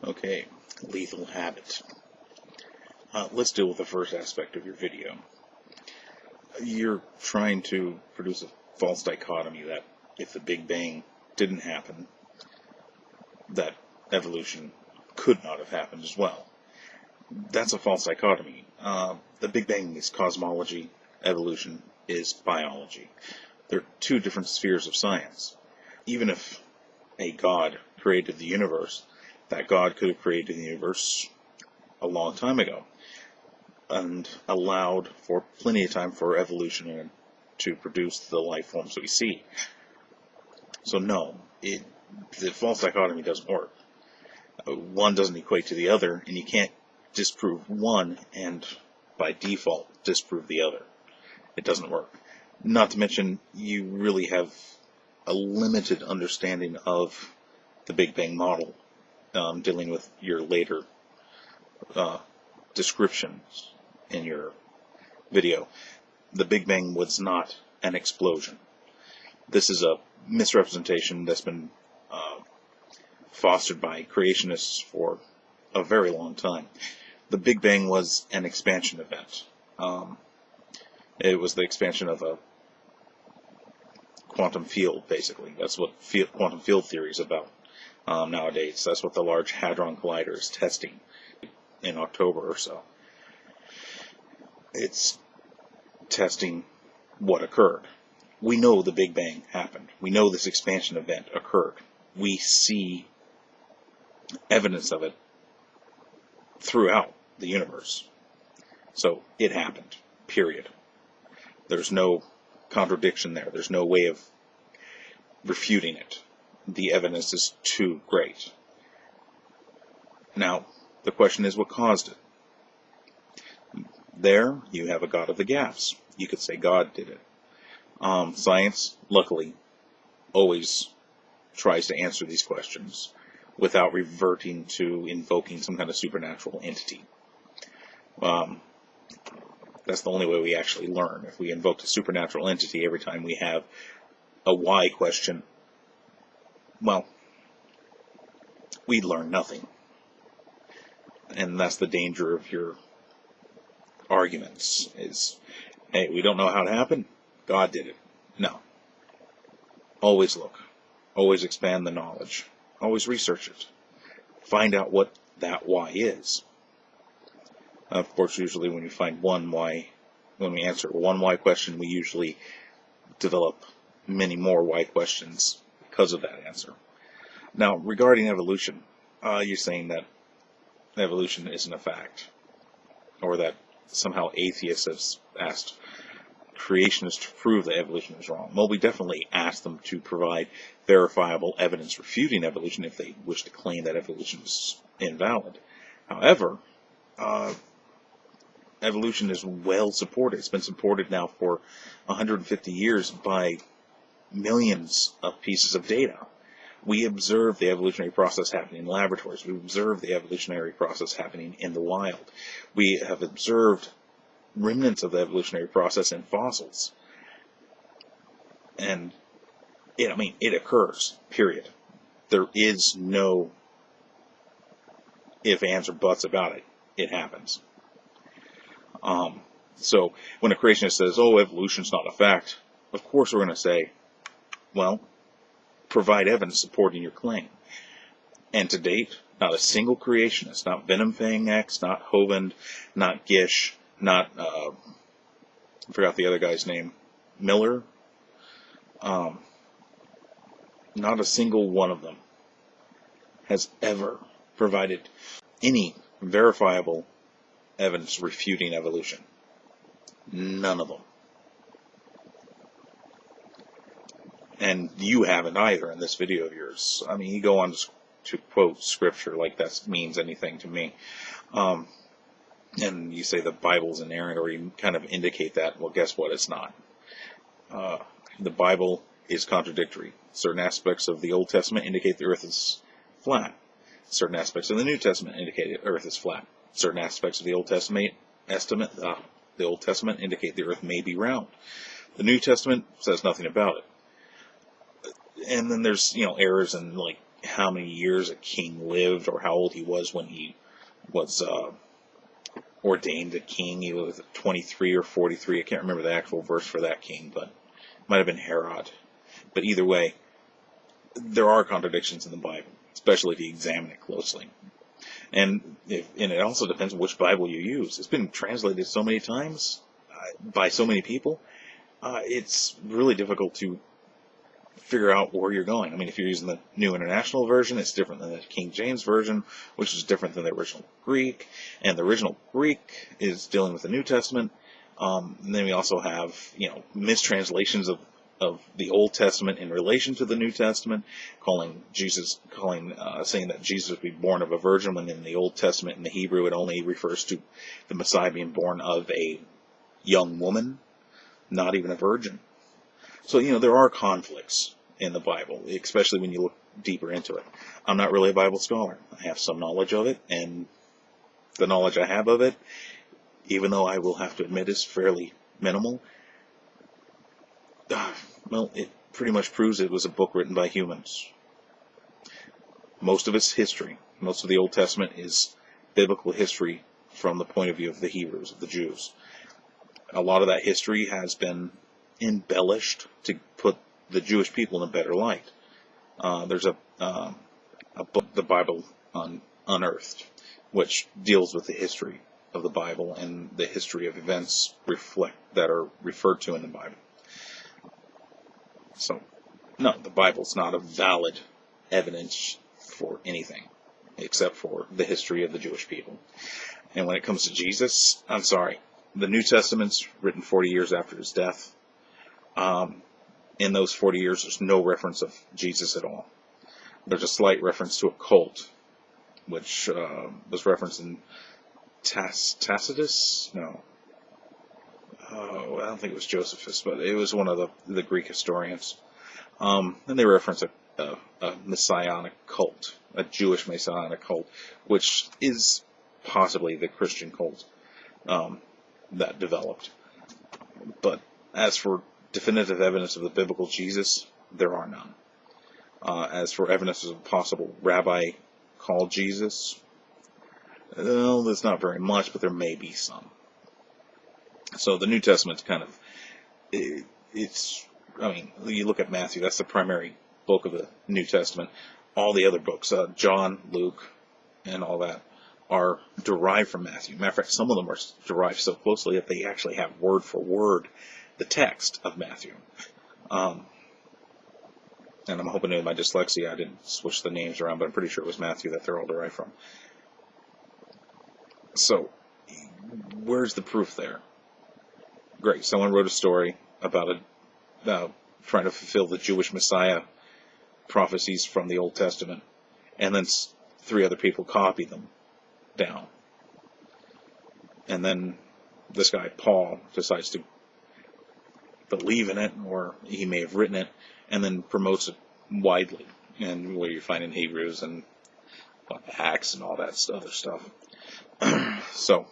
Okay, lethal habit. Let's deal with the first aspect of your video. You're trying to produce a false dichotomy that if the Big Bang didn't happen, that evolution could not have happened as well. That's a false dichotomy. The Big Bang is cosmology, evolution is biology. They're two different spheres of science. Even if a God created the universe, that God could have created the universe a long time ago and allowed for plenty of time for evolution to produce the life forms that we see. So no, the false dichotomy doesn't work. One doesn't equate to the other, and you can't disprove one and by default disprove the other. It doesn't work. Not to mention, you really have a limited understanding of the Big Bang model, dealing with your later descriptions in your video. The Big Bang was not an explosion. This is a misrepresentation that's been fostered by creationists for a very long time. The Big Bang was an expansion event. It was the expansion of a quantum field, basically. That's what quantum field theory is about nowadays. That's what the Large Hadron Collider is testing in October or so. It's testing what occurred. We know the Big Bang happened. We know this expansion event occurred. We see evidence of it throughout the universe. So it happened, period. There's no contradiction there. There's no way of refuting it. The evidence is too great. Now, the question is, what caused it? There, you have a God of the gaps. You could say God did it. Science, luckily, always tries to answer these questions without reverting to invoking some kind of supernatural entity. That's the only way we actually learn. If we invoked a supernatural entity every time we have a why question, well, we'd learn nothing. And that's the danger of your arguments, is, hey, we don't know how it happened, God did it. No. Always look. Always expand the knowledge. Always research it. Find out what that why is. Of course, usually when you find one why, when we answer one why question, we usually develop many more why questions because of that answer. Now, regarding evolution, you're saying that evolution isn't a fact, or that somehow atheists have asked creationists to prove that evolution is wrong. Well, we definitely ask them to provide verifiable evidence refuting evolution if they wish to claim that evolution is invalid. However, evolution is well supported. It's been supported now for 150 years by millions of pieces of data. We observe the evolutionary process happening in laboratories. We observe the evolutionary process happening in the wild. We have observed remnants of the evolutionary process in fossils. And, it occurs, period. There is no if, ands, or buts about it. It happens. So when a creationist says, oh, evolution's not a fact, of course we're going to say, well, provide evidence supporting your claim. And to date, not a single creationist, not VenomFangX, not Hovend, not Gish, not, I forgot the other guy's name, Miller, not a single one of them has ever provided any verifiable evidence refuting evolution. None of them. And you haven't either in this video of yours. You go on to quote scripture like that means anything to me. And you say the Bible's inerrant, or you kind of indicate that. Well, guess what? It's not. The Bible is contradictory. Certain aspects of the Old Testament indicate the earth is flat. Certain aspects of the New Testament indicate the earth is flat. Certain aspects of the Old Testament indicate the earth may be round. The New Testament says nothing about it. And then there's, errors in, like, how many years a king lived or how old he was when he was ordained a king. He was 23 or 43. I can't remember the actual verse for that king, but it might have been Herod. But either way, there are contradictions in the Bible, especially if you examine it closely. And it also depends on which Bible you use. It's been translated so many times by so many people. It's really difficult to figure out where you're going. I mean, if you're using the New International Version, it's different than the King James Version, which is different than the original Greek. And the original Greek is dealing with the New Testament. And then we also have, mistranslations of the Old Testament in relation to the New Testament, saying that Jesus would be born of a virgin, when in the Old Testament in the Hebrew it only refers to the Messiah being born of a young woman, not even a virgin. So, there are conflicts in the Bible, especially when you look deeper into it. I'm not really a Bible scholar. I have some knowledge of it, and the knowledge I have of it, even though I will have to admit is fairly minimal, it pretty much proves it was a book written by humans. Most of it's history. Most of the Old Testament is biblical history from the point of view of the Hebrews, of the Jews. A lot of that history has been embellished to put the Jewish people in a better light. There's a book, The Bible Unearthed, which deals with the history of the Bible and the history of events that are referred to in the Bible. So, no, the Bible's not a valid evidence for anything except for the history of the Jewish people. And when it comes to Jesus, I'm sorry, the New Testament's written 40 years after his death. In those 40 years, there's no reference of Jesus at all. There's a slight reference to a cult, which was referenced in Tacitus? No. I don't think it was Josephus, but it was one of the Greek historians. And they reference a messianic cult, a Jewish messianic cult, which is possibly the Christian cult that developed. But as for definitive evidence of the biblical Jesus, there are none. As for evidence of a possible rabbi called Jesus, well, there's not very much, but there may be some. So the New Testament's kind of, you look at Matthew, that's the primary book of the New Testament. All the other books, John, Luke, and all that, are derived from Matthew. Matter of fact, some of them are derived so closely that they actually have word for word the text of Matthew. And I'm hoping in my dyslexia I didn't switch the names around, but I'm pretty sure it was Matthew that they're all derived from. So, where's the proof there? Great, someone wrote a story about trying to fulfill the Jewish Messiah prophecies from the Old Testament, and then 3 other people copied them down. And then this guy, Paul, decides to believe in it, or he may have written it, and then promotes it widely, and where you find in Hebrews and Acts and all that other stuff. So,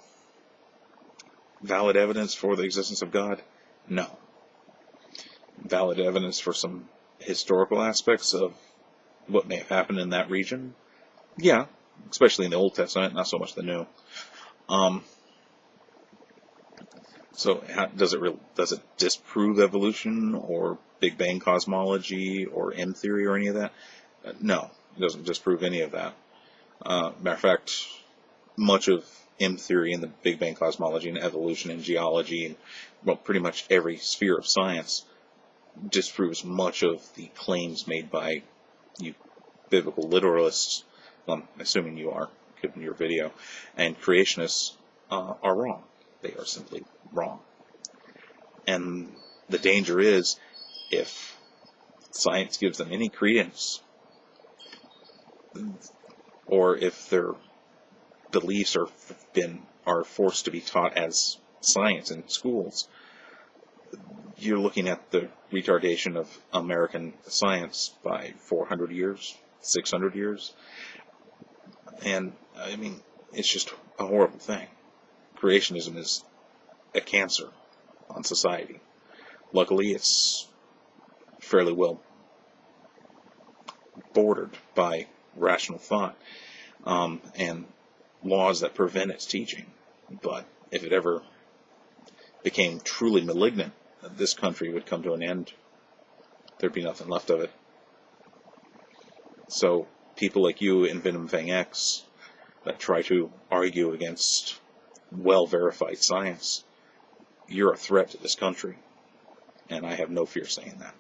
valid evidence for the existence of God? No. Valid evidence for some historical aspects of what may have happened in that region? Yeah, especially in the Old Testament, not so much the New. So does it disprove evolution or Big Bang cosmology or M theory or any of that? No, it doesn't disprove any of that. Matter of fact, much of M theory and the Big Bang cosmology and evolution and geology and, well, pretty much every sphere of science disproves much of the claims made by you biblical literalists, well, assuming you are, given your video, and creationists are wrong. They are simply wrong. And the danger is, if science gives them any credence, or if their beliefs are forced to be taught as science in schools, you're looking at the retardation of American science by 400 years, 600 years. And, it's just a horrible thing. Creationism is a cancer on society. Luckily, it's fairly well bordered by rational thought, and laws that prevent its teaching. But if it ever became truly malignant, this country would come to an end. There'd be nothing left of it. So people like you in VenomFangX that try to argue against well-verified science, you're a threat to this country, and I have no fear saying that.